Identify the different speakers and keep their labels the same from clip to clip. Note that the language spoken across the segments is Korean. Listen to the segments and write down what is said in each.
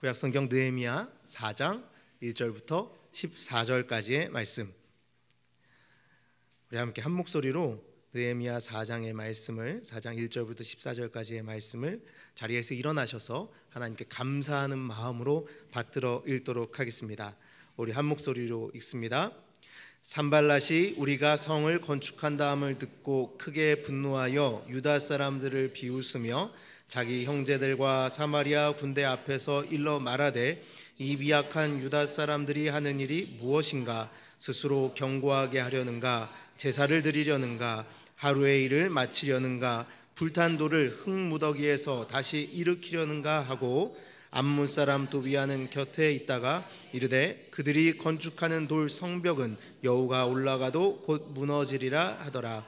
Speaker 1: 구약성경 느헤미야 4장 1절부터 14절까지의 말씀, 우리 함께 한 목소리로 느헤미야 4장의 말씀을 4장 1절부터 14절까지의 말씀을 자리에서 일어나셔서 하나님께 감사하는 마음으로 받들어 읽도록 하겠습니다. 우리 한 목소리로 읽습니다. 산발랏이 우리가 성을 건축한다함을 듣고 크게 분노하여 유다 사람들을 비웃으며 자기 형제들과 사마리아 군대 앞에서 일러 말하되 이 미약한 유다 사람들이 하는 일이 무엇인가? 스스로 견고하게 하려는가? 제사를 드리려는가? 하루의 일을 마치려는가? 불탄 돌을 흙무더기에서 다시 일으키려는가 하고 암몬 사람 도비아는 곁에 있다가 이르되 그들이 건축하는 돌 성벽은 여호가 올라가도 곧 무너지리라 하더라.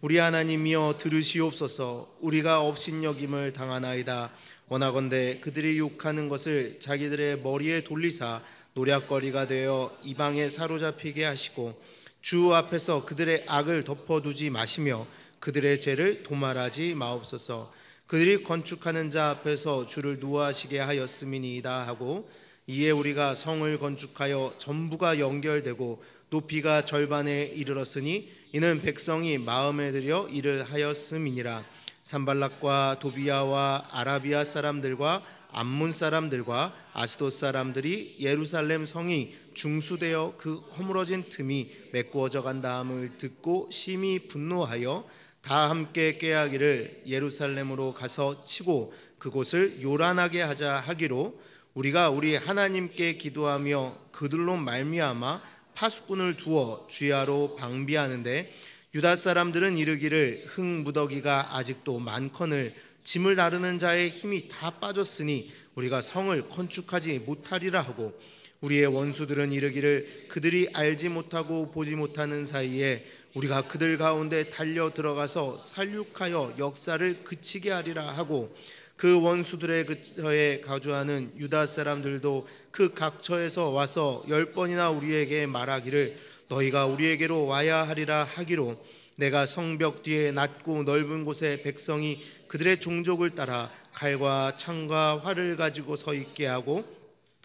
Speaker 1: 우리 하나님이여 들으시옵소서. 우리가 업신여김을 당하나이다. 원하건대 그들이 욕하는 것을 자기들의 머리에 돌리사 노략거리가 되어 이방에 사로잡히게 하시고 주 앞에서 그들의 악을 덮어두지 마시며 그들의 죄를 도말하지 마옵소서. 그들이 건축하는 자 앞에서 주를 노하시게 하였음이니이다 하고 이에 우리가 성을 건축하여 전부가 연결되고 높이가 절반에 이르렀으니 이는 백성이 마음에 들여 일을 하였음이니라. 산발락과 도비아와 아라비아 사람들과 암몬 사람들과 아스돗 사람들이 예루살렘 성이 중수되어 그 허물어진 틈이 메꾸어져 간다함을 듣고 심히 분노하여 다 함께 꾀하기를 예루살렘으로 가서 치고 그곳을 요란하게 하자 하기로 우리가 우리 하나님께 기도하며 그들로 말미암아 파수꾼을 두어 주야로 방비하는데 유다 사람들은 이르기를 흙무더기가 아직도 많거늘 짐을 나르는 자의 힘이 다 빠졌으니 우리가 성을 건축하지 못하리라 하고 우리의 원수들은 이르기를 그들이 알지 못하고 보지 못하는 사이에 우리가 그들 가운데 달려 들어가서 살육하여 역사를 그치게 하리라 하고 그 원수들의 근처에 거주하는 유다 사람들도 그 각처에서 와서 10번이나 우리에게 말하기를 너희가 우리에게로 와야 하리라 하기로 내가 성벽 뒤에 낮고 넓은 곳에 백성이 그들의 종족을 따라 칼과 창과 활을 가지고 서 있게 하고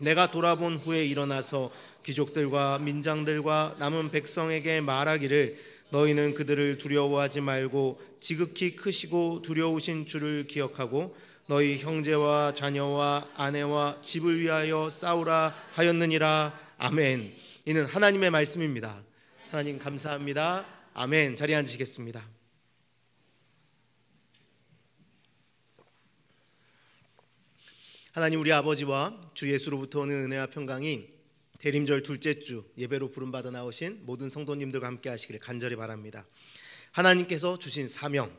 Speaker 1: 내가 돌아본 후에 일어나서 귀족들과 민장들과 남은 백성에게 말하기를 너희는 그들을 두려워하지 말고 지극히 크시고 두려우신 주를 기억하고 너희 형제와 자녀와 아내와 집을 위하여 싸우라 하였느니라. 아멘. 이는 하나님의 말씀입니다. 하나님 감사합니다. 아멘. 자리에 앉으시겠습니다. 하나님 우리 아버지와 주 예수로부터 오는 은혜와 평강이 대림절 둘째 주 예배로 부름받아 나오신 모든 성도님들과 함께 하시기를 간절히 바랍니다. 하나님께서 주신 사명,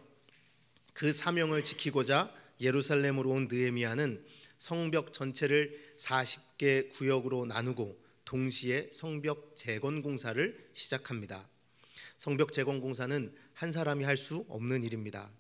Speaker 1: 그 사명을 지키고자 예루살렘으로 온 느헤미야는 성벽 전체를 40개 구역으로 나누고 동시에 성벽 재건 공사를 시작합니다. 성벽 재건 공사는 한 사람이 할 수 없는 일입니다.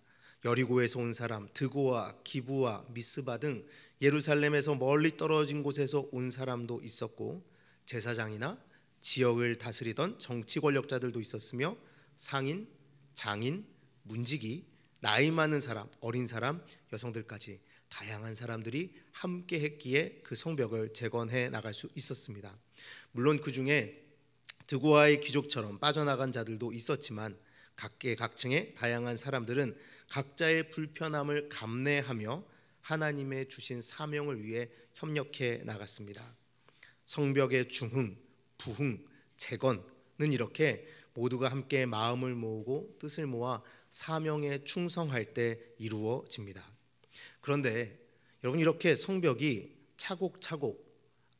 Speaker 1: 여리고에서 온 사람, 드고와 기부와 미스바 등 예루살렘에서 멀리 떨어진 곳에서 온 사람도 있었고 제사장이나 지역을 다스리던 정치 권력자들도 있었으며 상인, 장인, 문지기, 나이 많은 사람, 어린 사람, 여성들까지 다양한 사람들이 함께 했기에 그 성벽을 재건해 나갈 수 있었습니다. 물론 그 중에 드고아의 귀족처럼 빠져나간 자들도 있었지만 각계각층의 다양한 사람들은 각자의 불편함을 감내하며 하나님의 주신 사명을 위해 협력해 나갔습니다. 성벽의 중흥, 부흥, 재건은 이렇게 모두가 함께 마음을 모으고 뜻을 모아 사명에 충성할 때 이루어집니다. 그런데 여러분 이렇게 성벽이 차곡차곡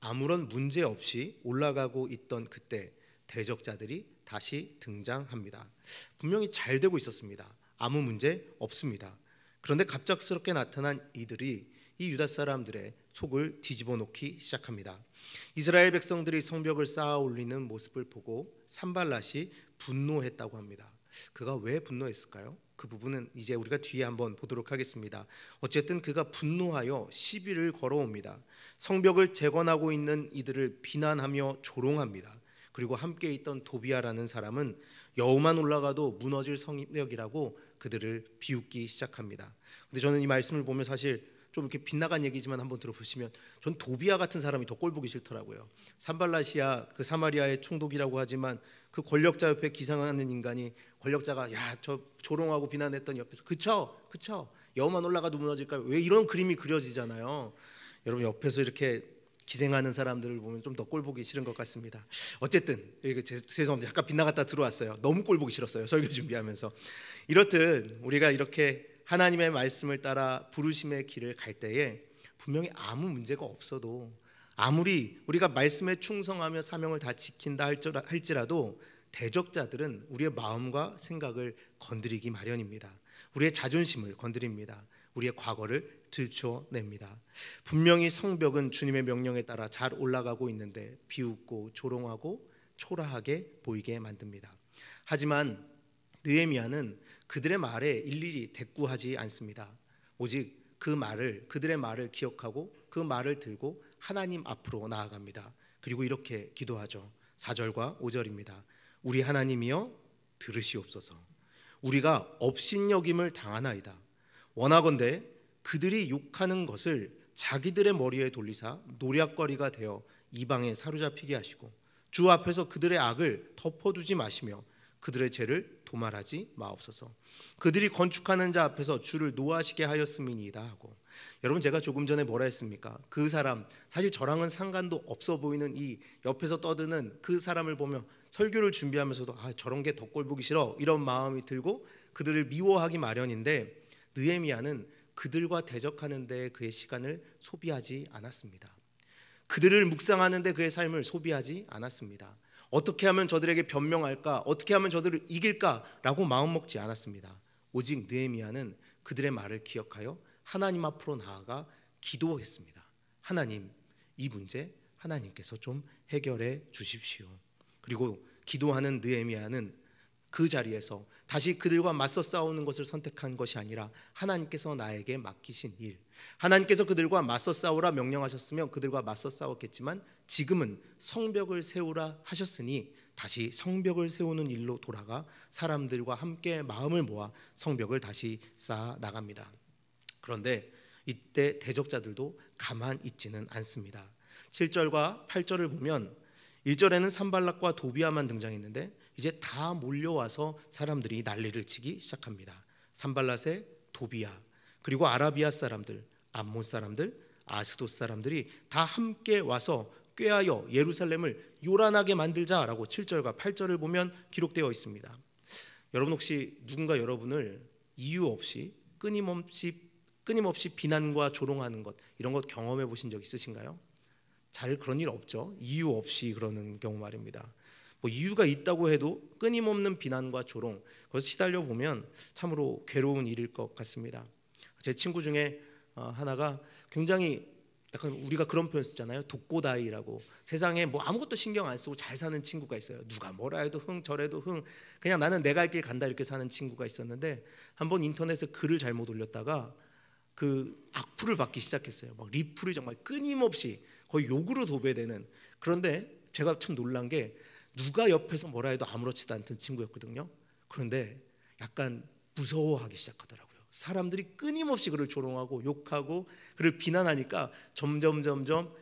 Speaker 1: 아무런 문제 없이 올라가고 있던 그때 대적자들이 다시 등장합니다. 분명히 잘 되고 있었습니다. 아무 문제 없습니다. 그런데 갑작스럽게 나타난 이들이 이 유다 사람들의 속을 뒤집어 놓기 시작합니다. 이스라엘 백성들이 성벽을 쌓아 올리는 모습을 보고 산발랏이 분노했다고 합니다. 그가 왜 분노했을까요? 그 부분은 이제 우리가 뒤에 한번 보도록 하겠습니다. 어쨌든 그가 분노하여 시비를 걸어옵니다. 성벽을 재건하고 있는 이들을 비난하며 조롱합니다. 그리고 함께 있던 도비아라는 사람은 여우만 올라가도 무너질 성벽이라고 그들을 비웃기 시작합니다. 근데 저는 이 말씀을 보면 사실 좀 이렇게 빗나간 얘기지만 한번 들어보시면 전 도비아 같은 사람이 더 꼴보기 싫더라고요. 산발라시아 그 사마리아의 총독이라고 하지만 그 권력자 옆에 기상하는 인간이 권력자가 야 저 조롱하고 비난했던 옆에서 그쵸 여호만 올라가도 무너질까요? 왜 이런 그림이 그려지잖아요. 여러분 옆에서 이렇게 기생하는 사람들을 보면 좀 더 꼴보기 싫은 것 같습니다. 어쨌든 죄송합니다. 잠깐 빗나갔다 들어왔어요. 너무 꼴보기 싫었어요. 설교 준비하면서. 이렇듯 우리가 이렇게 하나님의 말씀을 따라 부르심의 길을 갈 때에 분명히 아무 문제가 없어도 아무리 우리가 말씀에 충성하며 사명을 다 지킨다 할지라도 대적자들은 우리의 마음과 생각을 건드리기 마련입니다. 우리의 자존심을 건드립니다. 우리의 과거를 들춰냅니다. 분명히 성벽은 주님의 명령에 따라 잘 올라가고 있는데 비웃고 조롱하고 초라하게 보이게 만듭니다. 하지만 느헤미야는 그들의 말에 일일이 대꾸하지 않습니다. 오직 그들의 말을 기억하고 그 말을 들고 하나님 앞으로 나아갑니다. 그리고 이렇게 기도하죠. 4절과 5절입니다. 우리 하나님이여 들으시옵소서. 우리가 업신여김을 당하나이다. 원하건대 그들이 욕하는 것을 자기들의 머리에 돌리사 노략거리가 되어 이방에 사로잡히게 하시고 주 앞에서 그들의 악을 덮어두지 마시며 그들의 죄를 도말하지 마옵소서. 그들이 건축하는 자 앞에서 주를 노하시게 하였음이니이다 하고, 여러분 제가 조금 전에 뭐라 했습니까? 그 사람 사실 저랑은 상관도 없어 보이는 이 옆에서 떠드는 그 사람을 보며 설교를 준비하면서도 저런 게 더 꼴보기 싫어 이런 마음이 들고 그들을 미워하기 마련인데, 느헤미야는 그들과 대적하는 데 그의 시간을 소비하지 않았습니다. 그들을 묵상하는 데 그의 삶을 소비하지 않았습니다. 어떻게 하면 저들에게 변명할까? 어떻게 하면 저들을 이길까라고 마음먹지 않았습니다. 오직 느헤미야는 그들의 말을 기억하여 하나님 앞으로 나아가 기도했습니다. 하나님, 이 문제 하나님께서 좀 해결해 주십시오. 그리고 기도하는 느헤미야는 그 자리에서 다시 그들과 맞서 싸우는 것을 선택한 것이 아니라 하나님께서 나에게 맡기신 일, 하나님께서 그들과 맞서 싸우라 명령하셨으면 그들과 맞서 싸웠겠지만 지금은 성벽을 세우라 하셨으니 다시 성벽을 세우는 일로 돌아가 사람들과 함께 마음을 모아 성벽을 다시 쌓아 나갑니다. 그런데 이때 대적자들도 가만 있지는 않습니다. 7절과 8절을 보면 1절에는 산발락과 도비아만 등장했는데 이제 다 몰려와서 사람들이 난리를 치기 시작합니다. 산발락의 도비아, 그리고 아라비아 사람들, 암몬 사람들, 아스돗 사람들이 다 함께 와서 꾀하여 예루살렘을 요란하게 만들자라고 7절과 8절을 보면 기록되어 있습니다. 여러분 혹시 누군가 여러분을 이유 없이 끊임없이 비난과 조롱하는 것, 이런 것 경험해 보신 적 있으신가요? 잘 그런 일 없죠. 이유 없이 그러는 경우 말입니다. 뭐 이유가 있다고 해도 끊임없는 비난과 조롱, 그것을 시달려 보면 참으로 괴로운 일일 것 같습니다. 제 친구 중에 하나가 굉장히 약간 우리가 그런 표현 쓰잖아요. 독고다이라고. 세상에 뭐 아무것도 신경 안 쓰고 잘 사는 친구가 있어요. 누가 뭐라 해도 흥, 저래도 흥, 그냥 나는 내 갈 길 간다 이렇게 사는 친구가 있었는데, 한번 인터넷에 글을 잘못 올렸다가 그 악플을 받기 시작했어요. 막 리플이 정말 끊임없이 거의 욕으로 도배되는. 그런데 제가 참 놀란 게 누가 옆에서 뭐라 해도 아무렇지도 않던 친구였거든요. 그런데 약간 무서워하기 시작하더라고요. 사람들이 끊임없이 그를 조롱하고 욕하고 그를 비난하니까 점점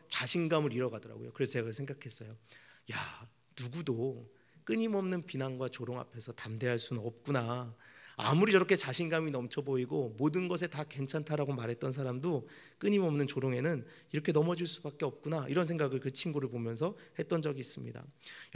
Speaker 1: 자신감을 잃어가더라고요. 그래서 제가 생각했어요. 야, 누구도 끊임없는 비난과 조롱 앞에서 담대할 수는 없구나. 아무리 저렇게 자신감이 넘쳐 보이고 모든 것에 다 괜찮다라고 말했던 사람도 끊임없는 조롱에는 이렇게 넘어질 수밖에 없구나, 이런 생각을 그 친구를 보면서 했던 적이 있습니다.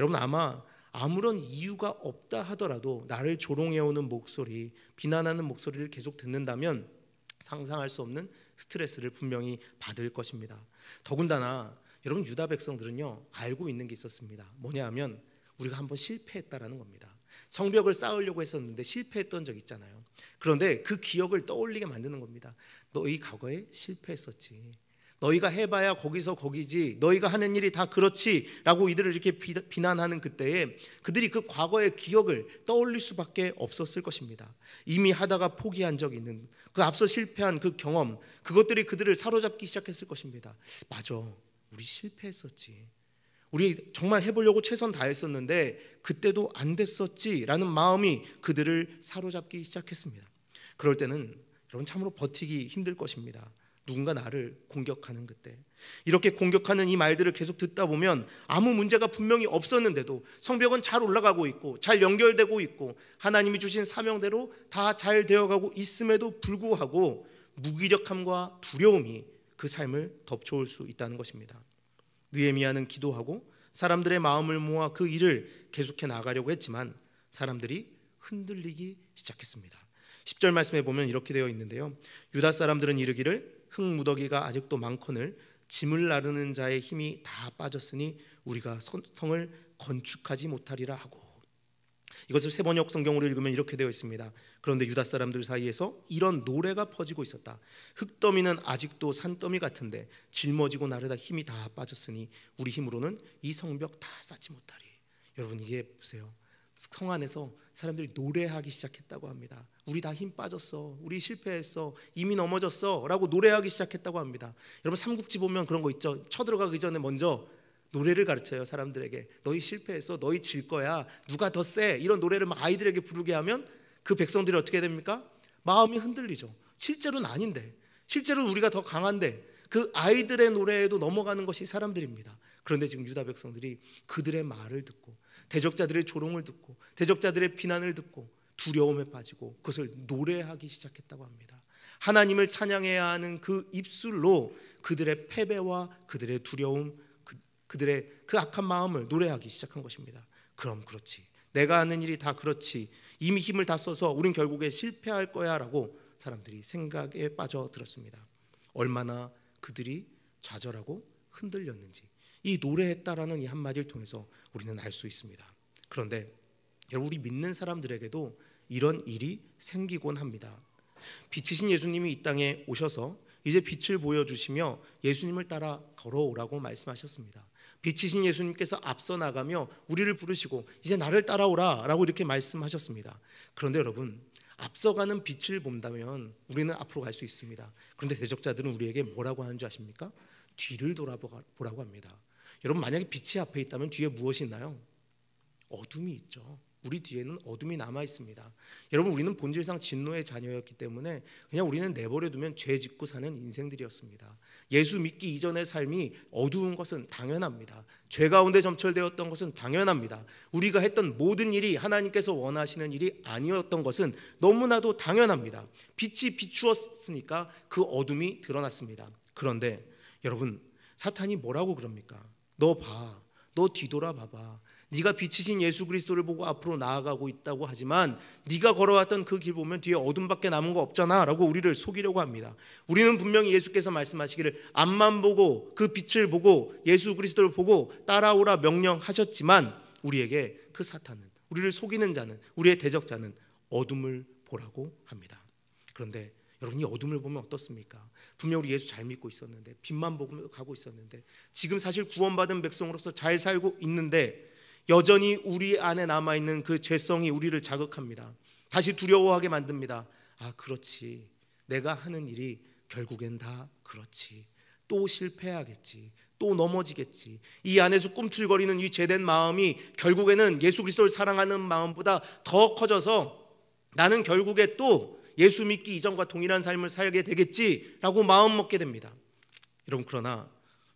Speaker 1: 여러분 아마 아무런 이유가 없다 하더라도 나를 조롱해오는 목소리, 비난하는 목소리를 계속 듣는다면 상상할 수 없는 스트레스를 분명히 받을 것입니다. 더군다나 여러분 유다 백성들은요 알고 있는 게 있었습니다. 뭐냐 하면 우리가 한번 실패했다라는 겁니다. 성벽을 쌓으려고 했었는데 실패했던 적 있잖아요. 그런데 그 기억을 떠올리게 만드는 겁니다. 너희 과거에 실패했었지. 너희가 해봐야 거기서 거기지. 너희가 하는 일이 다 그렇지 라고 이들을 이렇게 비난하는 그때에 그들이 그 과거의 기억을 떠올릴 수밖에 없었을 것입니다. 이미 하다가 포기한 적 있는 그 앞서 실패한 그 경험, 그것들이 그들을 사로잡기 시작했을 것입니다. 맞아, 우리 실패했었지. 우리 정말 해보려고 최선 다했었는데 그때도 안 됐었지라는 마음이 그들을 사로잡기 시작했습니다. 그럴 때는 여러분 참으로 버티기 힘들 것입니다. 누군가 나를 공격하는 그때, 이렇게 공격하는 이 말들을 계속 듣다 보면 아무 문제가 분명히 없었는데도 성벽은 잘 올라가고 있고 잘 연결되고 있고 하나님이 주신 사명대로 다 잘 되어가고 있음에도 불구하고 무기력함과 두려움이 그 삶을 덮쳐올 수 있다는 것입니다. 느헤미야는 기도하고 사람들의 마음을 모아 그 일을 계속해 나가려고 했지만 사람들이 흔들리기 시작했습니다. 10절 말씀에 보면 이렇게 되어 있는데요, 유다 사람들은 이르기를 흙무더기가 아직도 많거늘 짐을 나르는 자의 힘이 다 빠졌으니 우리가 성을 건축하지 못하리라 하고, 이것을 세번역 성경으로 읽으면 이렇게 되어 있습니다. 그런데 유다 사람들 사이에서 이런 노래가 퍼지고 있었다. 흙더미는 아직도 산더미 같은데 짊어지고 나르다 힘이 다 빠졌으니 우리 힘으로는 이 성벽 다 쌓지 못하리. 여러분, 이게 보세요, 성 안에서 사람들이 노래하기 시작했다고 합니다. 우리 다 힘 빠졌어, 우리 실패했어, 이미 넘어졌어 라고 노래하기 시작했다고 합니다. 여러분, 삼국지 보면 그런 거 있죠. 쳐들어가기 전에 먼저 노래를 가르쳐요. 사람들에게 너희 실패했어, 너희 질 거야, 누가 더 세, 이런 노래를 막 아이들에게 부르게 하면 그 백성들이 어떻게 됩니까? 마음이 흔들리죠. 실제로는 아닌데, 실제로는 우리가 더 강한데 그 아이들의 노래에도 넘어가는 것이 사람들입니다. 그런데 지금 유다 백성들이 그들의 말을 듣고 대적자들의 조롱을 듣고 대적자들의 비난을 듣고 두려움에 빠지고 그것을 노래하기 시작했다고 합니다. 하나님을 찬양해야 하는 그 입술로 그들의 패배와 그들의 두려움, 그들의 그 악한 마음을 노래하기 시작한 것입니다. 그럼 그렇지, 내가 하는 일이 다 그렇지, 이미 힘을 다 써서 우린 결국에 실패할 거야 라고 사람들이 생각에 빠져들었습니다. 얼마나 그들이 좌절하고 흔들렸는지 이 노래했다라는 이 한마디를 통해서 우리는 알 수 있습니다. 그런데 여러분, 우리 믿는 사람들에게도 이런 일이 생기곤 합니다. 빛이신 예수님이 이 땅에 오셔서 이제 빛을 보여주시며 예수님을 따라 걸어오라고 말씀하셨습니다. 빛이신 예수님께서 앞서 나가며 우리를 부르시고 이제 나를 따라오라 라고 이렇게 말씀하셨습니다. 그런데 여러분, 앞서가는 빛을 본다면 우리는 앞으로 갈 수 있습니다. 그런데 대적자들은 우리에게 뭐라고 하는 줄 아십니까? 뒤를 돌아보라고 합니다. 여러분, 만약에 빛이 앞에 있다면 뒤에 무엇이 있나요? 어둠이 있죠. 우리 뒤에는 어둠이 남아 있습니다. 여러분, 우리는 본질상 진노의 자녀였기 때문에 그냥 우리는 내버려두면 죄 짓고 사는 인생들이었습니다. 예수 믿기 이전의 삶이 어두운 것은 당연합니다. 죄 가운데 점철되었던 것은 당연합니다. 우리가 했던 모든 일이 하나님께서 원하시는 일이 아니었던 것은 너무나도 당연합니다. 빛이 비추었으니까 그 어둠이 드러났습니다. 그런데 여러분, 사탄이 뭐라고 그럽니까? 너 봐, 너 뒤돌아봐봐. 네가 빛이신 예수 그리스도를 보고 앞으로 나아가고 있다고 하지만 네가 걸어왔던 그 길 보면 뒤에 어둠밖에 남은 거 없잖아 라고 우리를 속이려고 합니다. 우리는 분명히 예수께서 말씀하시기를 앞만 보고 그 빛을 보고 예수 그리스도를 보고 따라오라 명령하셨지만 우리에게 그 사탄은, 우리를 속이는 자는, 우리의 대적자는 어둠을 보라고 합니다. 그런데 여러분, 이 어둠을 보면 어떻습니까? 분명 우리 예수 잘 믿고 있었는데, 빛만 보고 가고 있었는데, 지금 사실 구원받은 백성으로서 잘 살고 있는데 여전히 우리 안에 남아있는 그 죄성이 우리를 자극합니다. 다시 두려워하게 만듭니다. 아, 그렇지, 내가 하는 일이 결국엔 다 그렇지, 또 실패하겠지, 또 넘어지겠지. 이 안에서 꿈틀거리는 이 죄된 마음이 결국에는 예수 그리스도를 사랑하는 마음보다 더 커져서 나는 결국에 또 예수 믿기 이전과 동일한 삶을 살게 되겠지라고 마음 먹게 됩니다. 여러분, 그러나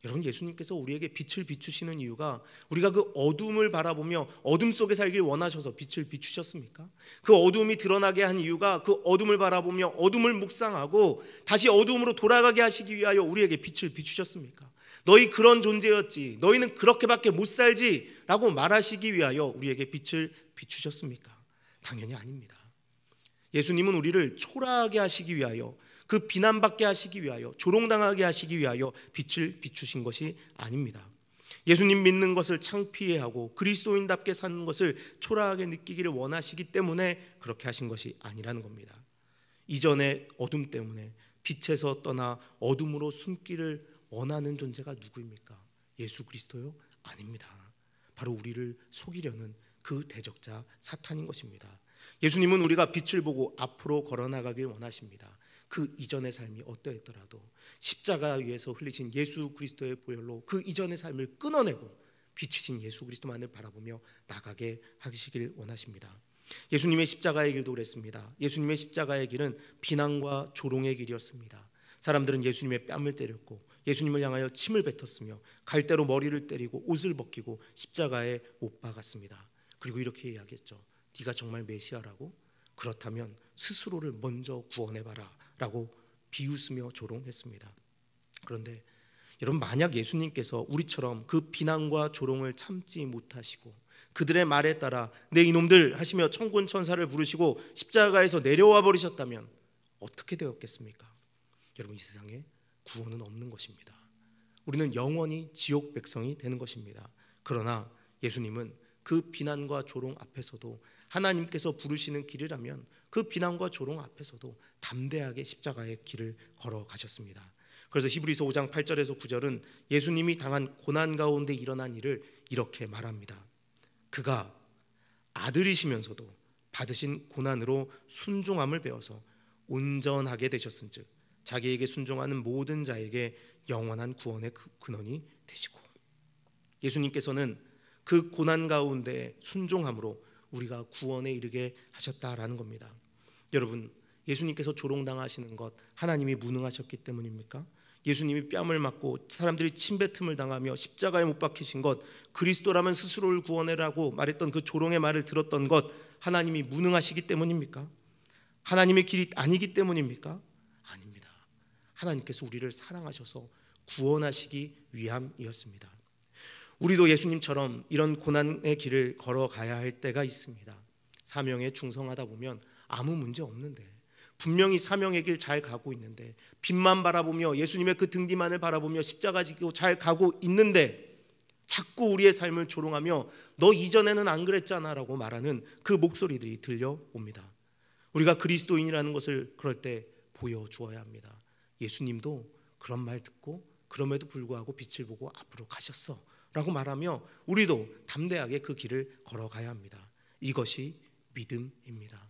Speaker 1: 여러분, 예수님께서 우리에게 빛을 비추시는 이유가 우리가 그 어둠을 바라보며 어둠 속에 살길 원하셔서 빛을 비추셨습니까? 그 어둠이 드러나게 한 이유가 그 어둠을 바라보며 어둠을 묵상하고 다시 어둠으로 돌아가게 하시기 위하여 우리에게 빛을 비추셨습니까? 너희 그런 존재였지, 너희는 그렇게밖에 못 살지 라고 말하시기 위하여 우리에게 빛을 비추셨습니까? 당연히 아닙니다. 예수님은 우리를 초라하게 하시기 위하여, 그 비난받게 하시기 위하여, 조롱당하게 하시기 위하여 빛을 비추신 것이 아닙니다. 예수님 믿는 것을 창피해하고 그리스도인답게 사는 것을 초라하게 느끼기를 원하시기 때문에 그렇게 하신 것이 아니라는 겁니다. 이전의 어둠 때문에 빛에서 떠나 어둠으로 숨기를 원하는 존재가 누구입니까? 예수 그리스도요? 아닙니다. 바로 우리를 속이려는 그 대적자 사탄인 것입니다. 예수님은 우리가 빛을 보고 앞으로 걸어나가길 원하십니다. 그 이전의 삶이 어떠했더라도 십자가 위에서 흘리신 예수 그리스도의 보혈로 그 이전의 삶을 끊어내고 빛이신 예수 그리스도만을 바라보며 나가게 하시길 원하십니다. 예수님의 십자가의 길도 그랬습니다. 예수님의 십자가의 길은 비난과 조롱의 길이었습니다. 사람들은 예수님의 뺨을 때렸고 예수님을 향하여 침을 뱉었으며 갈대로 머리를 때리고 옷을 벗기고 십자가에 못 박았습니다. 그리고 이렇게 이야기했죠. 네가 정말 메시아라고? 그렇다면 스스로를 먼저 구원해봐라 라고 비웃으며 조롱했습니다. 그런데 여러분, 만약 예수님께서 우리처럼 그 비난과 조롱을 참지 못하시고 그들의 말에 따라 내 이놈들 하시며 천군 천사를 부르시고 십자가에서 내려와 버리셨다면 어떻게 되었겠습니까? 여러분, 이 세상에 구원은 없는 것입니다. 우리는 영원히 지옥 백성이 되는 것입니다. 그러나 예수님은 그 비난과 조롱 앞에서도 하나님께서 부르시는 길이라면 그 비난과 조롱 앞에서도 담대하게 십자가의 길을 걸어가셨습니다. 그래서 히브리서 5장 8절에서 9절은 예수님이 당한 고난 가운데 일어난 일을 이렇게 말합니다. 그가 아들이시면서도 받으신 고난으로 순종함을 배워서 온전하게 되셨은즉 자기에게 순종하는 모든 자에게 영원한 구원의 근원이 되시고, 예수님께서는 그 고난 가운데 순종함으로 우리가 구원에 이르게 하셨다라는 겁니다. 여러분, 예수님께서 조롱당하시는 것 하나님이 무능하셨기 때문입니까? 예수님이 뺨을 맞고 사람들이 침뱉음을 당하며 십자가에 못 박히신 것, 그리스도라면 스스로를 구원해라고 말했던 그 조롱의 말을 들었던 것 하나님이 무능하시기 때문입니까? 하나님의 길이 아니기 때문입니까? 아닙니다. 하나님께서 우리를 사랑하셔서 구원하시기 위함이었습니다. 우리도 예수님처럼 이런 고난의 길을 걸어가야 할 때가 있습니다. 사명에 충성하다 보면 아무 문제 없는데, 분명히 사명의 길 잘 가고 있는데, 빛만 바라보며 예수님의 그 등 뒤만을 바라보며 십자가 지고 잘 가고 있는데 자꾸 우리의 삶을 조롱하며 너 이전에는 안 그랬잖아 라고 말하는 그 목소리들이 들려옵니다. 우리가 그리스도인이라는 것을 그럴 때 보여주어야 합니다. 예수님도 그런 말 듣고 그럼에도 불구하고 빛을 보고 앞으로 가셨어 라고 말하며 우리도 담대하게 그 길을 걸어가야 합니다. 이것이 믿음입니다.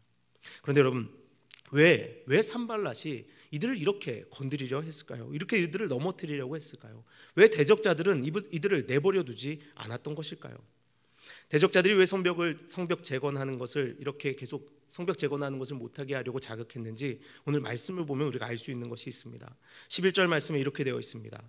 Speaker 1: 그런데 여러분, 왜 산발랏이 이들을 이렇게 건드리려 했을까요? 이렇게 이들을 넘어뜨리려고 했을까요? 왜 대적자들은 이들을 내버려 두지 않았던 것일까요? 대적자들이 왜 성벽 재건하는 것을 이렇게 계속 성벽 재건하는 것을 못하게 하려고 자극했는지 오늘 말씀을 보면 우리가 알 수 있는 것이 있습니다. 11절 말씀에 이렇게 되어 있습니다.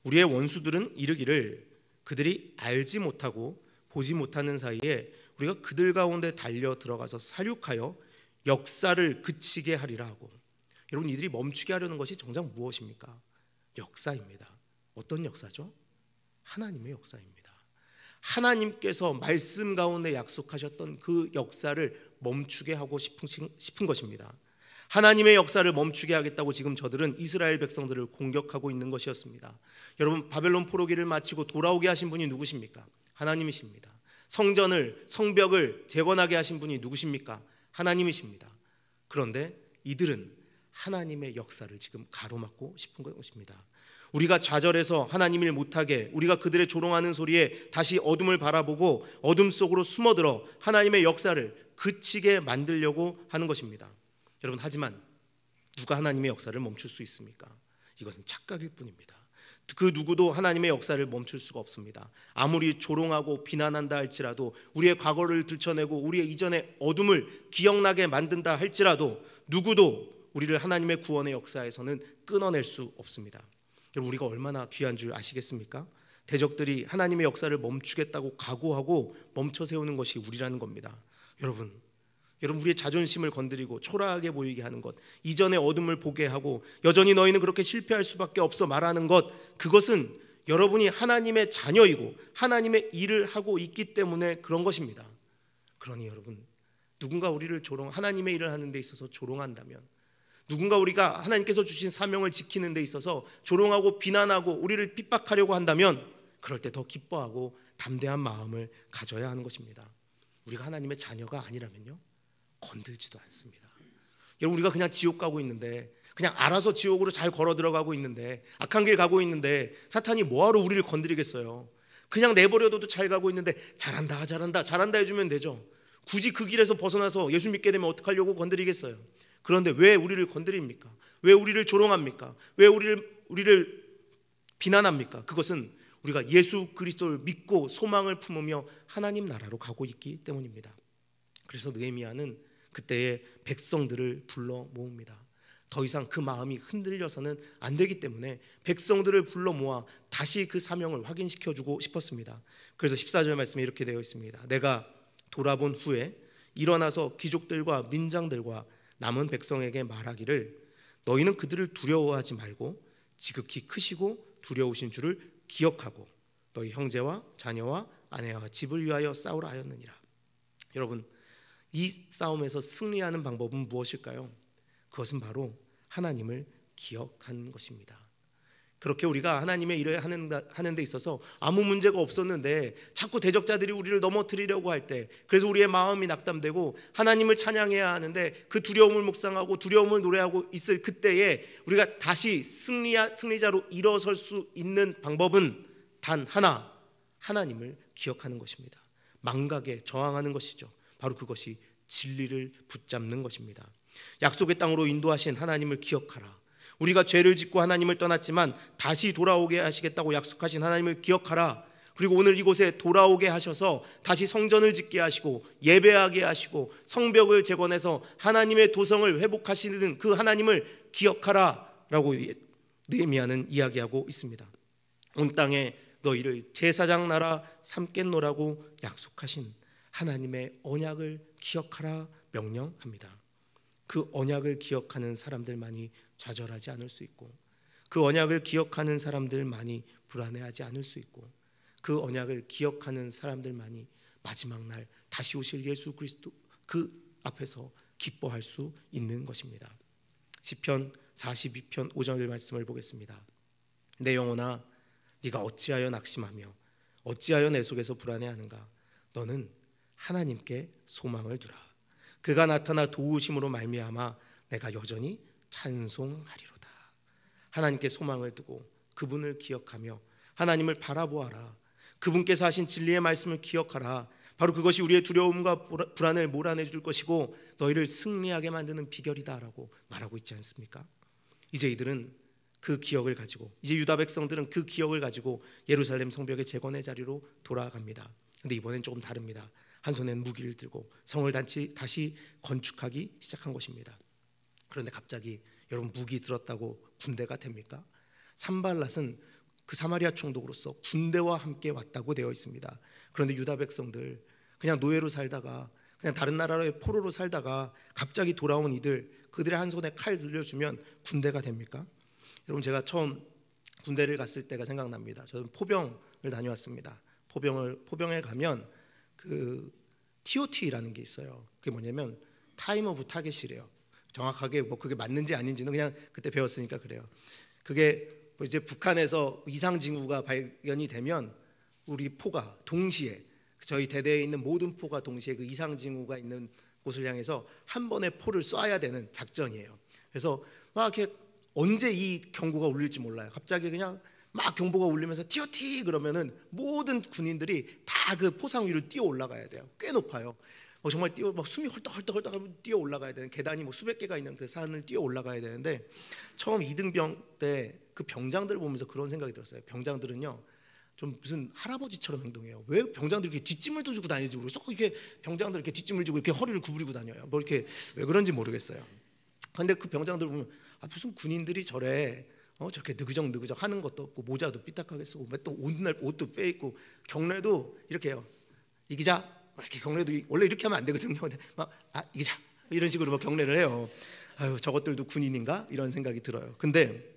Speaker 1: 우리의 원수들은 이르기를 그들이 알지 못하고 보지 못하는 사이에 우리가 그들 가운데 달려 들어가서 사륙하여 역사를 그치게 하리라 하고. 여러분, 이들이 멈추게 하려는 것이 정작 무엇입니까? 역사입니다. 어떤 역사죠? 하나님의 역사입니다. 하나님께서 말씀 가운데 약속하셨던 그 역사를 멈추게 하고 싶은 것입니다. 하나님의 역사를 멈추게 하겠다고 지금 저들은 이스라엘 백성들을 공격하고 있는 것이었습니다. 여러분, 바벨론 포로기를 마치고 돌아오게 하신 분이 누구십니까? 하나님이십니다. 성벽을 재건하게 하신 분이 누구십니까? 하나님이십니다. 그런데 이들은 하나님의 역사를 지금 가로막고 싶은 것입니다. 우리가 좌절해서 하나님 일 못하게, 우리가 그들의 조롱하는 소리에 다시 어둠을 바라보고 어둠 속으로 숨어들어 하나님의 역사를 그치게 만들려고 하는 것입니다. 여러분, 하지만 누가 하나님의 역사를 멈출 수 있습니까? 이것은 착각일 뿐입니다. 그 누구도 하나님의 역사를 멈출 수가 없습니다. 아무리 조롱하고 비난한다 할지라도, 우리의 과거를 들춰내고 우리의 이전의 어둠을 기억나게 만든다 할지라도 누구도 우리를 하나님의 구원의 역사에서는 끊어낼 수 없습니다. 여러분, 우리가 얼마나 귀한 줄 아시겠습니까? 대적들이 하나님의 역사를 멈추겠다고 각오하고 멈춰 세우는 것이 우리라는 겁니다. 여러분, 우리의 자존심을 건드리고 초라하게 보이게 하는 것, 이전의 어둠을 보게 하고 여전히 너희는 그렇게 실패할 수밖에 없어 말하는 것, 그것은 여러분이 하나님의 자녀이고 하나님의 일을 하고 있기 때문에 그런 것입니다. 그러니 여러분, 누군가 우리를 하나님의 일을 하는 데 있어서 조롱한다면, 누군가 우리가 하나님께서 주신 사명을 지키는 데 있어서 조롱하고 비난하고 우리를 핍박하려고 한다면 그럴 때 더 기뻐하고 담대한 마음을 가져야 하는 것입니다. 우리가 하나님의 자녀가 아니라면요, 건들지도 않습니다. 여러분, 우리가 그냥 지옥 가고 있는데, 그냥 알아서 지옥으로 잘 걸어 들어가고 있는데, 악한 길 가고 있는데 사탄이 뭐하러 우리를 건드리겠어요? 그냥 내버려둬도 잘 가고 있는데 잘한다 해주면 되죠. 굳이 그 길에서 벗어나서 예수 믿게 되면 어떡하려고 건드리겠어요? 그런데 왜 우리를 건드립니까? 왜 우리를 조롱합니까? 왜 우리를 비난합니까? 그것은 우리가 예수 그리스도를 믿고 소망을 품으며 하나님 나라로 가고 있기 때문입니다. 그래서 느헤미야는 그때의 백성들을 불러 모읍니다. 더 이상 그 마음이 흔들려서는 안 되기 때문에 백성들을 불러 모아 다시 그 사명을 확인시켜주고 싶었습니다. 그래서 14절 말씀에 이렇게 되어 있습니다. 내가 돌아본 후에 일어나서 귀족들과 민장들과 남은 백성에게 말하기를 너희는 그들을 두려워하지 말고 지극히 크시고 두려우신 줄을 기억하고 너희 형제와 자녀와 아내와 집을 위하여 싸우라 하였느니라. 여러분, 이 싸움에서 승리하는 방법은 무엇일까요? 그것은 바로 하나님을 기억하는 것입니다. 그렇게 우리가 하나님의 일을 하는 데 있어서 아무 문제가 없었는데 자꾸 대적자들이 우리를 넘어뜨리려고 할 때, 그래서 우리의 마음이 낙담되고 하나님을 찬양해야 하는데 그 두려움을 묵상하고 두려움을 노래하고 있을 그때에 우리가 다시 승리자로 일어설 수 있는 방법은 단 하나, 하나님을 기억하는 것입니다. 망각에 저항하는 것이죠. 바로 그것이 진리를 붙잡는 것입니다. 약속의 땅으로 인도하신 하나님을 기억하라. 우리가 죄를 짓고 하나님을 떠났지만 다시 돌아오게 하시겠다고 약속하신 하나님을 기억하라. 그리고 오늘 이곳에 돌아오게 하셔서 다시 성전을 짓게 하시고 예배하게 하시고 성벽을 재건해서 하나님의 도성을 회복하시는 그 하나님을 기억하라 라고 느헤미야는 이야기하고 있습니다. 온 땅에 너희를 제사장 나라 삼겠노라고 약속하신 하나님의 언약을 기억하라 명령합니다. 그 언약을 기억하는 사람들만이 좌절하지 않을 수 있고, 그 언약을 기억하는 사람들만이 불안해하지 않을 수 있고, 그 언약을 기억하는 사람들만이 마지막 날 다시 오실 예수 그리스도 그 앞에서 기뻐할 수 있는 것입니다. 시편 42편 5절 말씀을 보겠습니다. 내 영혼아 네가 어찌하여 낙심하며 어찌하여 내 속에서 불안해하는가. 너는 하나님께 소망을 두라. 그가 나타나 도우심으로 말미암아 내가 여전히 찬송하리로다. 하나님께 소망을 두고 그분을 기억하며 하나님을 바라보아라. 그분께서 하신 진리의 말씀을 기억하라. 바로 그것이 우리의 두려움과 불안을 몰아내 줄 것이고 너희를 승리하게 만드는 비결이다라고 말하고 있지 않습니까? 이제 이들은 그 기억을 가지고, 이제 유다 백성들은 그 기억을 가지고 예루살렘 성벽의 재건의 자리로 돌아갑니다. 근데 이번엔 조금 다릅니다. 한 손엔 무기를 들고 성을 다시 건축하기 시작한 것입니다. 그런데 갑자기 여러분, 무기 들었다고 군대가 됩니까? 산발랏은 그 사마리아 총독으로서 군대와 함께 왔다고 되어 있습니다. 그런데 유다 백성들 그냥 노예로 살다가, 그냥 다른 나라의 포로로 살다가 갑자기 돌아온 이들, 그들의 한 손에 칼 들려주면 군대가 됩니까? 여러분, 제가 처음 군대를 갔을 때가 생각납니다. 저는 포병을 다녀왔습니다. 포병에 가면 그 TOT라는 게 있어요. 그게 뭐냐면 타임 오브 타겟이래요. 정확하게 뭐 그게 맞는지 아닌지는 그냥 그때 배웠으니까 그래요. 그게 뭐 이제 북한에서 이상 징후가 발견이 되면 우리 포가 동시에, 저희 대대에 있는 모든 포가 동시에 그 이상 징후가 있는 곳을 향해서 한 번에 포를 쏴야 되는 작전이에요. 그래서 막 이렇게 언제 이 경보가 울릴지 몰라요. 갑자기 그냥 막 경보가 울리면서 TOT 그러면은 모든 군인들이 다 그 포상 위로 뛰어 올라가야 돼요. 꽤 높아요. 정말 막 숨이 헐떡헐떡 뛰어 올라가야 되는, 계단이 수백 개가 있는 그 산을 뛰어 올라가야 되는데, 처음 이등병 때 그 병장들을 보면서 그런 생각이 들었어요. 병장들은요 좀 무슨 할아버지처럼 행동해요. 왜 병장들이 이렇게 뒷짐을 도 주고 다니지 모르겠어. 이렇게 병장들 이렇게 뒷짐을 지고 이렇게 허리를 구부리고 다녀요. 뭐 이렇게 왜 그런지 모르겠어요. 근데 그 병장들 보면 무슨 군인들이 저래 저렇게 느그적 하는 것도 없고, 모자도 삐딱하게 쓰고, 또 옷도 빼입고, 경례도 이렇게 해요. 이기자 이렇게, 경례도 원래 이렇게 하면 안 되거든요. 근데 막 이기자 이런 식으로 막 경례를 해요. 아유, 저것들도 군인인가 이런 생각이 들어요. 근데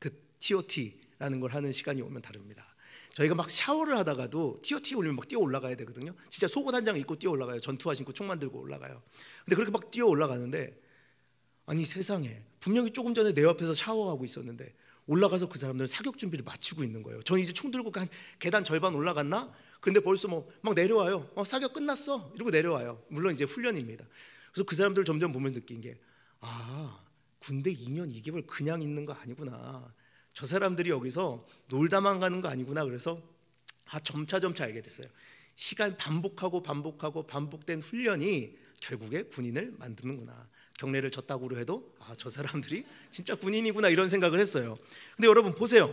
Speaker 1: 그 TOT라는 걸 하는 시간이 오면 다릅니다. 저희가 막 샤워를 하다가도 TOT 올리면 막 뛰어 올라가야 되거든요. 진짜 속옷 한 장 입고 뛰어 올라가요. 전투화 신고 총만 들고 올라가요. 근데 그렇게 막 뛰어 올라가는데, 아니 세상에, 분명히 조금 전에 내 옆에서 샤워하고 있었는데 올라가서 그 사람들은 사격 준비를 마치고 있는 거예요. 저는 이제 총 들고 한 계단 절반 올라갔나? 근데 벌써 막 내려와요. 사격 끝났어 이러고 내려와요. 물론 이제 훈련입니다. 그래서 그 사람들을 점점 보면 느낀 게, 군대 2년 2개월 그냥 있는 거 아니구나. 저 사람들이 여기서 놀다만 가는 거 아니구나. 그래서 점차 알게 됐어요. 시간 반복된 훈련이 결국에 군인을 만드는구나. 경례를 졌다고 해도 저 사람들이 진짜 군인이구나 이런 생각을 했어요. 근데 여러분 보세요.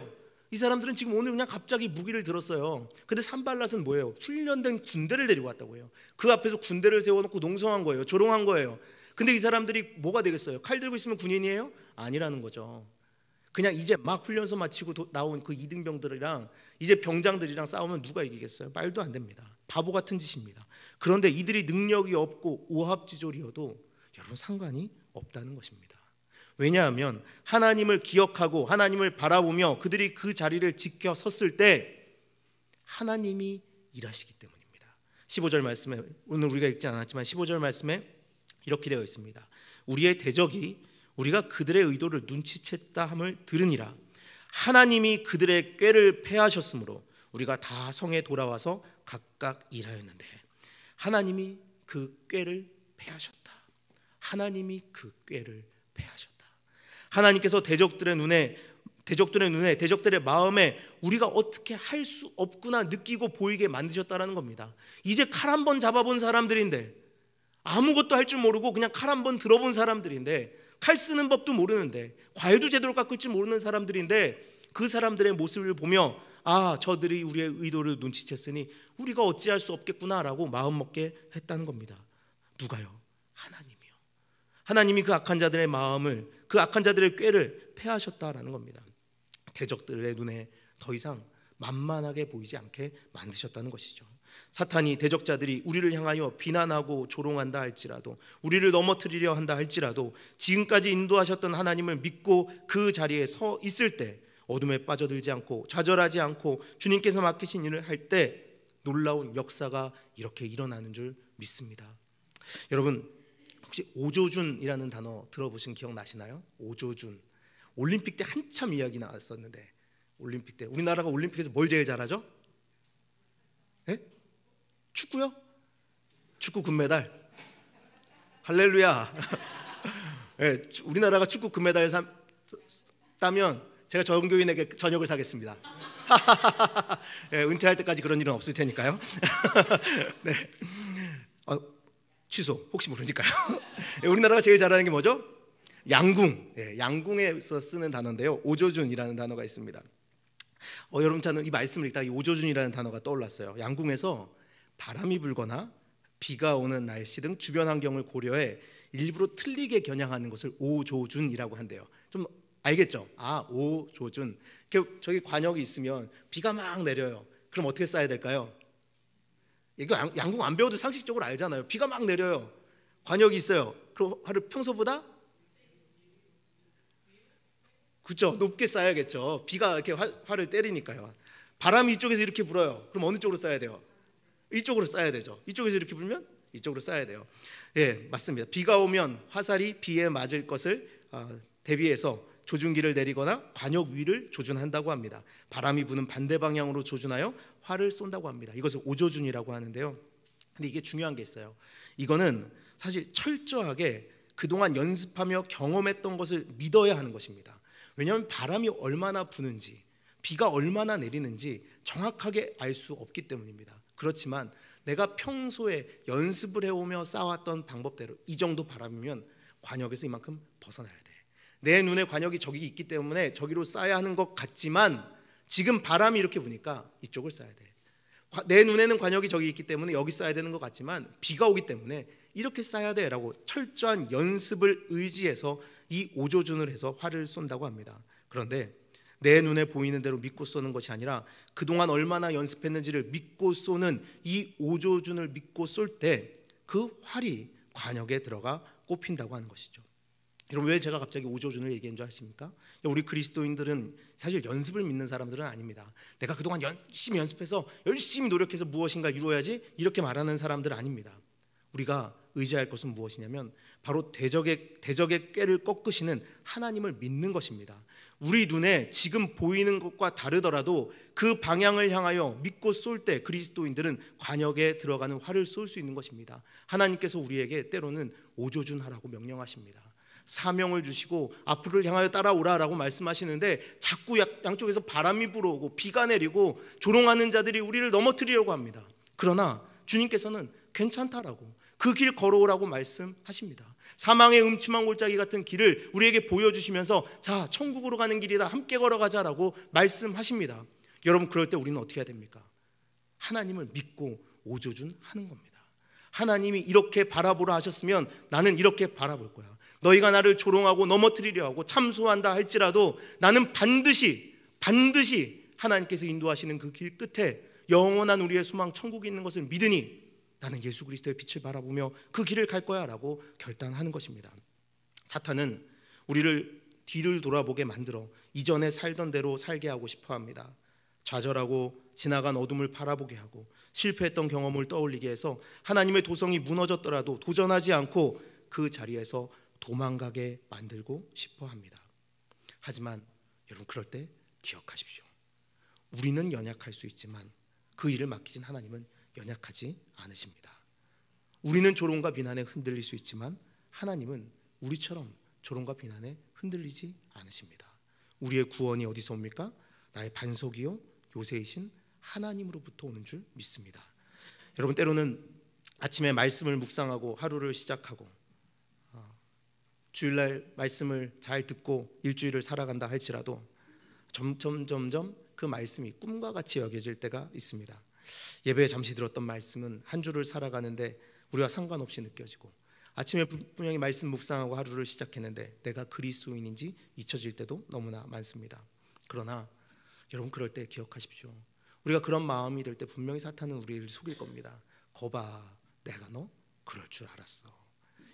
Speaker 1: 이 사람들은 지금 오늘 그냥 갑자기 무기를 들었어요. 근데 산발랏은 뭐예요? 훈련된 군대를 데리고 왔다고 해요. 그 앞에서 군대를 세워놓고 농성한 거예요. 조롱한 거예요. 근데 이 사람들이 뭐가 되겠어요? 칼 들고 있으면 군인이에요? 아니라는 거죠. 그냥 이제 막 훈련소 마치고 나온 그 이등병들이랑 이제 병장들이랑 싸우면 누가 이기겠어요? 말도 안 됩니다. 바보 같은 짓입니다. 그런데 이들이 능력이 없고 오합지졸이어도 여러분 상관이 없다는 것입니다. 왜냐하면 하나님을 기억하고 하나님을 바라보며 그들이 그 자리를 지켜 섰을 때 하나님이 일하시기 때문입니다. 15절 말씀에, 오늘 우리가 읽지 않았지만 15절 말씀에 이렇게 되어 있습니다. 우리의 대적이 우리가 그들의 의도를 눈치챘다 함을 들으니라. 하나님이 그들의 꾀를 패하셨으므로 우리가 다 성에 돌아와서 각각 일하였는데. 하나님이 그 꾀를 패하셨다. 하나님이 그 꾀를 패하셨다. 하나님께서 대적들의 눈에, 대적들의 마음에 우리가 어떻게 할 수 없구나 느끼고 보이게 만드셨다라는 겁니다. 이제 칼 한 번 잡아본 사람들인데, 아무것도 할 줄 모르고 그냥 칼 한 번 들어본 사람들인데, 칼 쓰는 법도 모르는데, 과일도 제대로 깎을 줄 모르는 사람들인데, 그 사람들의 모습을 보며 아, 저들이 우리의 의도를 눈치챘으니 우리가 어찌할 수 없겠구나라고 마음먹게 했다는 겁니다. 누가요? 하나님이요. 하나님이 그 악한 자들의 마음을, 그 악한 자들의 꾀를 패하셨다라는 겁니다. 대적들의 눈에 더 이상 만만하게 보이지 않게 만드셨다는 것이죠. 사탄이, 대적자들이 우리를 향하여 비난하고 조롱한다 할지라도, 우리를 넘어뜨리려 한다 할지라도, 지금까지 인도하셨던 하나님을 믿고 그 자리에 서 있을 때 어둠에 빠져들지 않고 좌절하지 않고 주님께서 맡기신 일을 할 때 놀라운 역사가 이렇게 일어나는 줄 믿습니다. 여러분, 혹시 오조준이라는 단어 들어보신 기억 나시나요? 오조준. 올림픽 때 한참 이야기 나왔었는데, 올림픽 때 우리나라가 올림픽에서 뭘 제일 잘하죠? 네? 축구요? 축구 금메달. 할렐루야. 네, 우리나라가 축구 금메달 따면 제가 전교인에게 저녁을 사겠습니다. 네, 은퇴할 때까지 그런 일은 없을 테니까요. 네. 취소, 혹시 모르니까요. 네, 우리나라가 제일 잘하는 게 뭐죠? 양궁. 네, 양궁에서 쓰는 단어인데요, 오조준이라는 단어가 있습니다. 여러분, 저는 이 말씀을 읽다가 이 오조준이라는 단어가 떠올랐어요. 양궁에서 바람이 불거나 비가 오는 날씨 등 주변 환경을 고려해 일부러 틀리게 겨냥하는 것을 오조준이라고 한대요. 좀 알겠죠? 아, 오조준. 저기 관역이 있으면 비가 막 내려요. 그럼 어떻게 써야 될까요? 이거 양궁 안 배워도 상식적으로 알잖아요. 비가 막 내려요. 관역이 있어요. 그럼 화를 평소보다 그렇죠, 높게 쏴야겠죠. 비가 이렇게 화를 때리니까요. 바람이 이쪽에서 이렇게 불어요. 그럼 어느 쪽으로 쏴야 돼요? 이쪽으로 쏴야 되죠. 이쪽에서 이렇게 불면 이쪽으로 쏴야 돼요. 예, 맞습니다. 비가 오면 화살이 비에 맞을 것을 대비해서 조준기를 내리거나 관역 위를 조준한다고 합니다. 바람이 부는 반대 방향으로 조준하여 활을 쏜다고 합니다. 이것을 오조준이라고 하는데요. 근데 이게 중요한 게 있어요. 이거는 사실 철저하게 그동안 연습하며 경험했던 것을 믿어야 하는 것입니다. 왜냐하면 바람이 얼마나 부는지, 비가 얼마나 내리는지 정확하게 알 수 없기 때문입니다. 그렇지만 내가 평소에 연습을 해오며 쌓아왔던 방법대로 이 정도 바람이면 관역에서 이만큼 벗어나야 돼. 내 눈에 관역이 저기 있기 때문에 저기로 쏴야 하는 것 같지만 지금 바람이 이렇게 부니까 이쪽을 쏴야 돼. 내 눈에는 관역이 저기 있기 때문에 여기 쏴야 되는 것 같지만 비가 오기 때문에 이렇게 쏴야 돼라고 철저한 연습을 의지해서 이 오조준을 해서 활을 쏜다고 합니다. 그런데 내 눈에 보이는 대로 믿고 쏘는 것이 아니라 그동안 얼마나 연습했는지를 믿고 쏘는 이 오조준을 믿고 쏠 때 그 활이 관역에 들어가 꼽힌다고 하는 것이죠. 여러분, 왜 제가 갑자기 오조준을 얘기한 줄 아십니까? 우리 그리스도인들은 사실 연습을 믿는 사람들은 아닙니다. 내가 그동안 열심히 연습해서 열심히 노력해서 무엇인가 이루어야지 이렇게 말하는 사람들은 아닙니다. 우리가 의지할 것은 무엇이냐면 바로 대적의 꾀를 꺾으시는 하나님을 믿는 것입니다. 우리 눈에 지금 보이는 것과 다르더라도 그 방향을 향하여 믿고 쏠 때 그리스도인들은 관역에 들어가는 활을 쏠 수 있는 것입니다. 하나님께서 우리에게 때로는 오조준하라고 명령하십니다. 사명을 주시고 앞으로를 향하여 따라오라라고 말씀하시는데 자꾸 양쪽에서 바람이 불어오고 비가 내리고 조롱하는 자들이 우리를 넘어뜨리려고 합니다. 그러나 주님께서는 괜찮다라고, 그 길 걸어오라고 말씀하십니다. 사망의 음침한 골짜기 같은 길을 우리에게 보여주시면서 자, 천국으로 가는 길이다, 함께 걸어가자라고 말씀하십니다. 여러분, 그럴 때 우리는 어떻게 해야 됩니까? 하나님을 믿고 오조준하는 겁니다. 하나님이 이렇게 바라보라 하셨으면 나는 이렇게 바라볼 거야. 너희가 나를 조롱하고 넘어뜨리려 하고 참소한다 할지라도 나는 반드시 하나님께서 인도하시는 그 길 끝에 영원한 우리의 소망 천국이 있는 것을 믿으니 나는 예수 그리스도의 빛을 바라보며 그 길을 갈 거야 라고 결단하는 것입니다. 사탄은 우리를 뒤를 돌아보게 만들어 이전에 살던 대로 살게 하고 싶어 합니다. 좌절하고 지나간 어둠을 바라보게 하고 실패했던 경험을 떠올리게 해서 하나님의 도성이 무너졌더라도 도전하지 않고 그 자리에서 도망가게 만들고 싶어 합니다. 하지만 여러분, 그럴 때 기억하십시오. 우리는 연약할 수 있지만 그 일을 맡기신 하나님은 연약하지 않으십니다. 우리는 조롱과 비난에 흔들릴 수 있지만 하나님은 우리처럼 조롱과 비난에 흔들리지 않으십니다. 우리의 구원이 어디서 옵니까? 나의 반석이요 요새이신 하나님으로부터 오는 줄 믿습니다. 여러분, 때로는 아침에 말씀을 묵상하고 하루를 시작하고 주일날 말씀을 잘 듣고 일주일을 살아간다 할지라도 점점 그 말씀이 꿈과 같이 여겨질 때가 있습니다. 예배에 잠시 들었던 말씀은 한 주를 살아가는데 우리와 상관없이 느껴지고, 아침에 분명히 말씀 묵상하고 하루를 시작했는데 내가 그리스도인인지 잊혀질 때도 너무나 많습니다. 그러나 여러분, 그럴 때 기억하십시오. 우리가 그런 마음이 될 때 분명히 사탄은 우리를 속일 겁니다. 거봐, 내가 너 그럴 줄 알았어.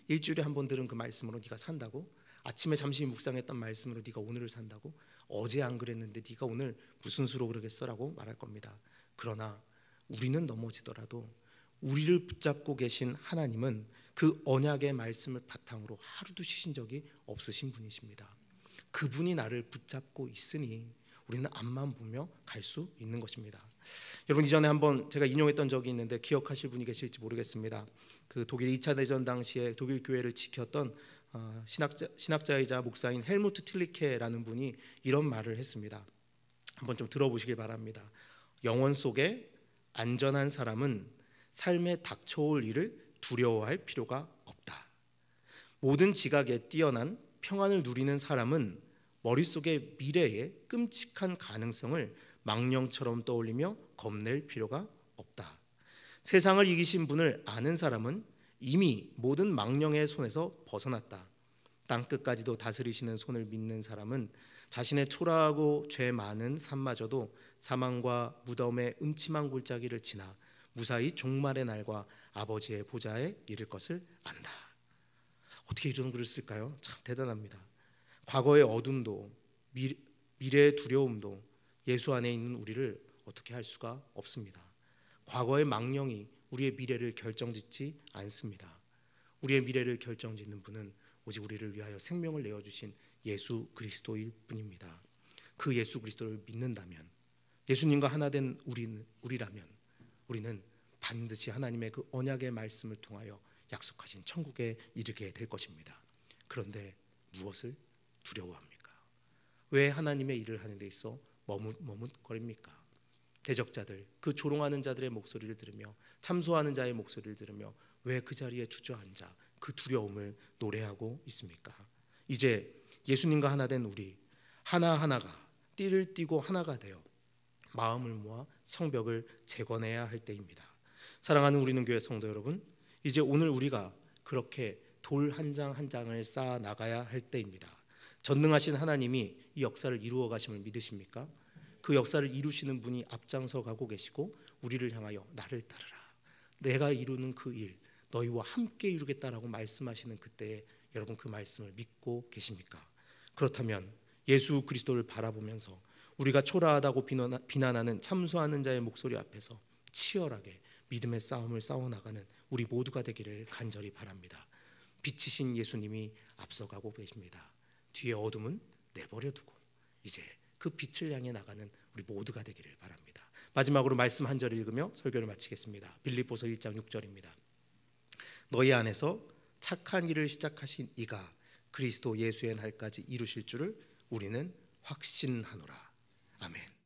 Speaker 1: 일주일에 한 번 들은 그 말씀으로 네가 산다고? 아침에 잠시 묵상했던 말씀으로 네가 오늘을 산다고? 어제 안 그랬는데 네가 오늘 무슨 수로 그러겠어? 라고 말할 겁니다. 그러나 우리는 넘어지더라도 우리를 붙잡고 계신 하나님은 그 언약의 말씀을 바탕으로 하루도 쉬신 적이 없으신 분이십니다. 그분이 나를 붙잡고 있으니 우리는 앞만 보며 갈 수 있는 것입니다. 여러분, 이전에 한번 제가 인용했던 적이 있는데 기억하실 분이 계실지 모르겠습니다. 그 독일 2차 대전 당시에 독일 교회를 지켰던 신학자이자 목사인 헬무트 틸리케라는 분이 이런 말을 했습니다. 한번 좀 들어보시길 바랍니다. 영혼 속에 안전한 사람은 삶에 닥쳐올 일을 두려워할 필요가 없다. 모든 지각에 뛰어난 평안을 누리는 사람은 머릿속의 미래의 끔찍한 가능성을 망령처럼 떠올리며 겁낼 필요가 없다. 세상을 이기신 분을 아는 사람은 이미 모든 망령의 손에서 벗어났다. 땅끝까지도 다스리시는 손을 믿는 사람은 자신의 초라하고 죄 많은 삶마저도 사망과 무덤의 음침한 골짜기를 지나 무사히 종말의 날과 아버지의 보좌에 이를 것을 안다. 어떻게 이런 글을 쓸까요? 참 대단합니다. 과거의 어둠도 미래의 두려움도 예수 안에 있는 우리를 어떻게 할 수가 없습니다. 과거의 망령이 우리의 미래를 결정짓지 않습니다. 우리의 미래를 결정짓는 분은 오직 우리를 위하여 생명을 내어주신 예수 그리스도일 뿐입니다. 그 예수 그리스도를 믿는다면, 예수님과 하나 된 우리라면 우리는 반드시 하나님의 그 언약의 말씀을 통하여 약속하신 천국에 이르게 될 것입니다. 그런데 무엇을 두려워합니까? 왜 하나님의 일을 하는 데 있어 머뭇거립니까? 대적자들, 그 조롱하는 자들의 목소리를 들으며 참소하는 자의 목소리를 들으며 왜 그 자리에 주저앉아 그 두려움을 노래하고 있습니까? 이제 예수님과 하나 된 우리 하나하나가 띠를 띠고 하나가 되어 마음을 모아 성벽을 재건해야 할 때입니다. 사랑하는 우리는 교회 성도 여러분, 이제 오늘 우리가 그렇게 돌 한 장 한 장을 쌓아 나가야 할 때입니다. 전능하신 하나님이 이 역사를 이루어 가심을 믿으십니까? 그 역사를 이루시는 분이 앞장서 가고 계시고 우리를 향하여 나를 따르라, 내가 이루는 그 일 너희와 함께 이루겠다라고 말씀하시는 그때에 여러분 그 말씀을 믿고 계십니까? 그렇다면 예수 그리스도를 바라보면서 우리가 초라하다고 비난하는 참소하는 자의 목소리 앞에서 치열하게 믿음의 싸움을 싸워나가는 우리 모두가 되기를 간절히 바랍니다. 빛이신 예수님이 앞서가고 계십니다. 뒤에 어둠은 내버려두고 이제 그 빛을 향해 나가는 우리 모두가 되기를 바랍니다. 마지막으로 말씀 한 절 읽으며 설교를 마치겠습니다. 빌립보서 1장 6절입니다. 너희 안에서 착한 일을 시작하신 이가 그리스도 예수의 날까지 이루실 줄을 우리는 확신하노라. 아멘.